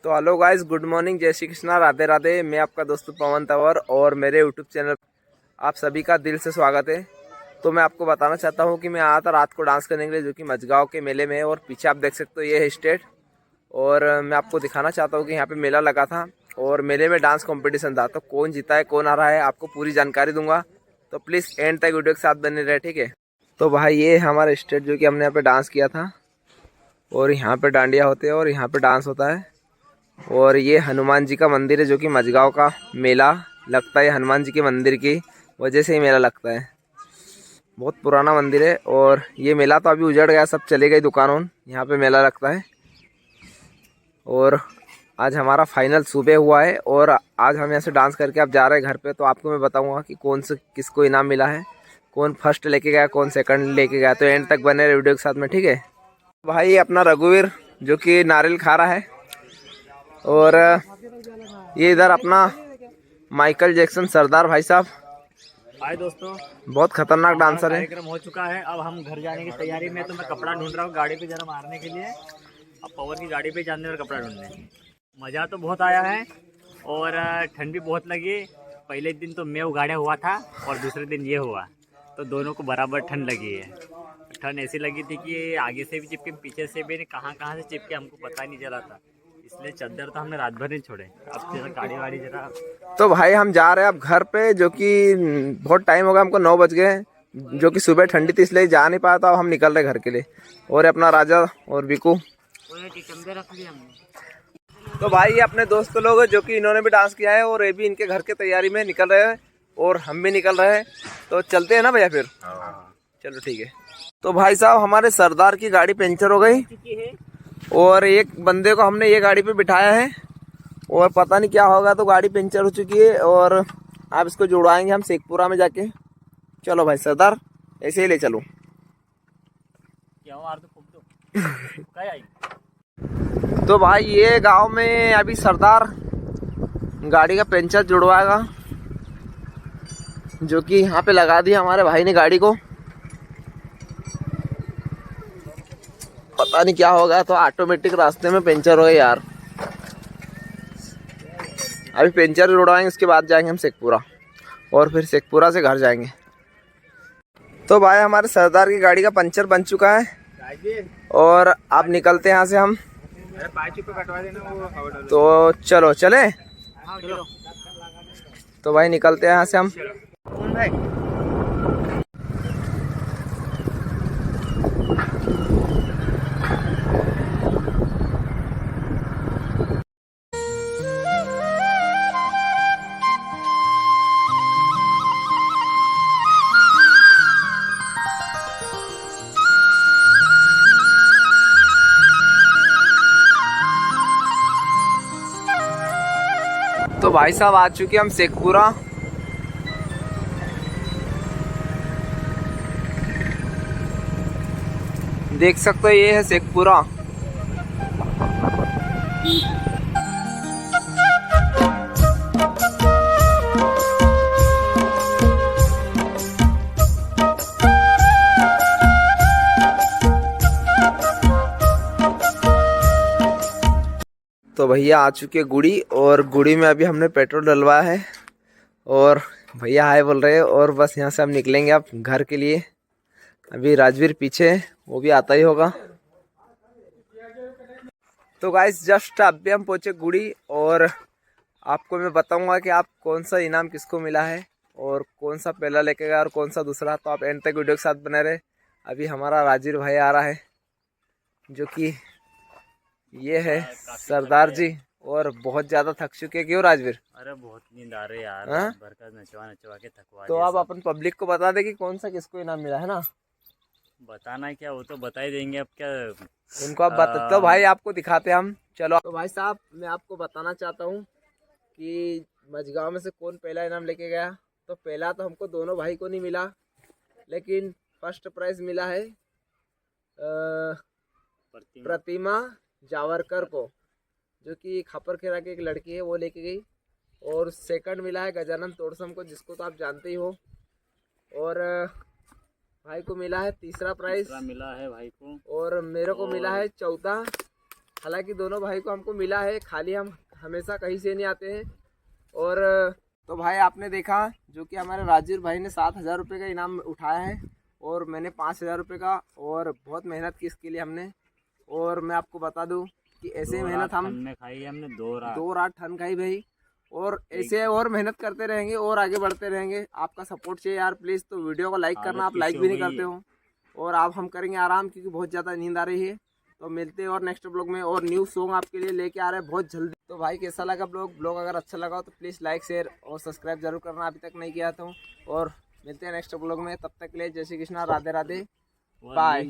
तो hello guys, good morning, जय श्री कृष्णा, राधे राधे। मैं आपका दोस्त पवन तंवर और मेरे यूट्यूब चैनल आप सभी का दिल से स्वागत है। तो मैं आपको बताना चाहता हूं कि मैं आया था रात को डांस करने के लिए, जो कि मझगांव के मेले में है। और पीछे आप देख सकते हो ये है स्टेज। और मैं आपको दिखाना चाहता हूं कि यहाँ पे मेला लगा था और मेले में डांस कॉम्पिटिशन था। तो कौन जीता है, कौन आ रहा है, आपको पूरी जानकारी दूंगा। तो प्लीज़ एंड तक वीडियो के साथ बने रहे, ठीक है। तो भाई ये हमारा स्टेज, जो कि हमने यहाँ पे डांस किया था। और यहाँ पे डांडिया होते हैं और यहाँ पे डांस होता है। और ये हनुमान जी का मंदिर है, जो कि मझगांव का मेला लगता है। हनुमान जी के मंदिर की वजह से ही मेला लगता है। बहुत पुराना मंदिर है। और ये मेला तो अभी उजड़ गया, सब चले गई दुकानों। यहाँ पे मेला लगता है। और आज हमारा फाइनल सुबह हुआ है और आज हम यहाँ से डांस करके अब जा रहे हैं घर पे। तो आपको मैं बताऊंगा कि कौन से किसको इनाम मिला है, कौन फर्स्ट लेके गया, कौन सेकंड लेके गया। तो एंड तक बने रहे वीडियो के साथ में, ठीक है। भाई अपना रघुवीर, जो कि नारियल खा रहा है। और ये इधर अपना माइकल जैक्सन सरदार भाई साहब। हाय दोस्तों, बहुत खतरनाक डांसर है। कार्यक्रम हो चुका है। अब हम घर जाने की तैयारी में। तो मैं कपड़ा ढूंढ रहा हूँ गाड़ी पे जरा मारने के लिए। अब पवन की गाड़ी पे जाने और कपड़ा ढूंढने। मज़ा तो बहुत आया है और ठंड भी बहुत लगी। पहले दिन तो मैं उगाड़ा हुआ था और दूसरे दिन ये हुआ, तो दोनों को बराबर ठंड लगी है। ठंड ऐसी लगी थी कि आगे से भी चिपके, पीछे से भी, कहाँ से चिपके हमको पता नहीं चला था। इसलिए चादर तो हमने रात भर नहीं छोड़े। अब जरा गाड़ी वाड़ी जरा। तो भाई हम जा रहे हैं अब घर पे, जो कि बहुत टाइम हो गया, हमको 9 बज गए। जो कि सुबह ठंडी थी इसलिए जा नहीं पाया था। अब हम निकल रहे घर के लिए। और अपना राजा और बिकू। रख लिया हमने। तो भाई ये अपने दोस्त लोग हैं, जो कि इन्होंने भी डांस किया है और ये भी इनके घर की तैयारी में निकल रहे हैं और हम भी निकल रहे हैं। तो चलते हैं ना भैया फिर। चलो ठीक है। तो भाई साहब हमारे सरदार की गाड़ी पंचर हो गई और एक बंदे को हमने ये गाड़ी पे बिठाया है और पता नहीं क्या होगा, तो गाड़ी पंचर हो चुकी है और आप इसको जुड़वाएंगे हम शेखपुरा में जाके। चलो भाई सरदार, ऐसे ही ले चलो। तो भाई ये गांव में अभी सरदार गाड़ी का पंचर जुड़वाएगा, जो कि यहाँ पे लगा दिया हमारे भाई ने गाड़ी को। पता नहीं क्या होगा, तो ऑटोमेटिक रास्ते में पंचर हो गया यार। अभी पंचर जुड़वाएंगे, उसके बाद जाएंगे हम शेखपुरा और फिर शेखपुरा से घर जाएंगे। तो भाई हमारे सरदार की गाड़ी का पंचर बन चुका है और अब निकलते हैं यहाँ से हम। तो चलो चले। तो भाई निकलते हैं यहाँ से हम। तो भाई साहब आ चुके हम शेखपुरा। देख सकते हो ये है शेखपुरा। तो भैया आ चुके गुड़ी और गुड़ी में अभी हमने पेट्रोल डलवाया है और भैया हाय बोल रहे हैं। और बस यहाँ से हम निकलेंगे अब घर के लिए। अभी राजवीर पीछे है, वो भी आता ही होगा। तो गाइस जस्ट अभी हम पहुँचे गुड़ी और आपको मैं बताऊंगा कि आप कौन सा इनाम किसको मिला है और कौन सा पहला लेके गया और कौन सा दूसरा। तो आप एंड तक वीडियो के साथ बने रहे। अभी हमारा राजवीर भाई आ रहा है, जो कि ये है सरदार जी। और बहुत ज्यादा थक चुके, क्यों राजवीर? अरे बहुत नींद आ रही है यार। भर का नचवा के थकवा। तो आप अपन पब्लिक को बता दे कि कौन सा किसको इनाम मिला है ना। बताना क्या, वो तो बता ही देंगे। अब क्या उनको आप बता। तो भाई आपको दिखाते हम। चलो तो भाई साहब मैं आपको बताना चाहता हूँ कि मझगांव में से कौन पहला इनाम लेके गया। तो पहला तो हमको दोनों भाई को नहीं मिला, लेकिन फर्स्ट प्राइज मिला है प्रतिमा जावरकर को, जो कि खापरखेड़ा की एक लड़की है, वो लेके गई। और सेकंड मिला है गजानन तोड़सम को, जिसको तो आप जानते ही हो। और भाई को मिला है तीसरा प्राइज। मिला है भाई को। और मेरे को मिला है चौथा हालांकि दोनों भाई को हमको मिला है, खाली हम हमेशा कहीं से नहीं आते हैं। और तो भाई आपने देखा जो कि हमारे राजीव भाई ने 7,000 रुपये का इनाम उठाया है और मैंने 5,000 रुपये का, और बहुत मेहनत की इसके लिए हमने। और मैं आपको बता दूं कि ऐसे मेहनत हम में खाई हमने 2 रात 2 रात ठन खाई भाई, और ऐसे और मेहनत करते रहेंगे और आगे बढ़ते रहेंगे। आपका सपोर्ट चाहिए यार प्लीज़। तो वीडियो को लाइक करना, आप लाइक भी नहीं करते हो। और आप हम करेंगे आराम क्योंकि बहुत ज़्यादा नींद आ रही है। तो मिलते हैं और नेक्स्ट ब्लॉग में, और न्यू सॉन्ग आपके लिए लेके आ रहे हैं बहुत जल्दी। तो भाई कैसा लगा ब्लॉग अगर अच्छा लगा हो तो प्लीज़ लाइक शेयर और सब्सक्राइब जरूर करना, अभी तक नहीं किया तो। और मिलते हैं नेक्स्ट ब्लॉग में, तब तक के लिए जय श्री कृष्णा, राधे राधे, बाय।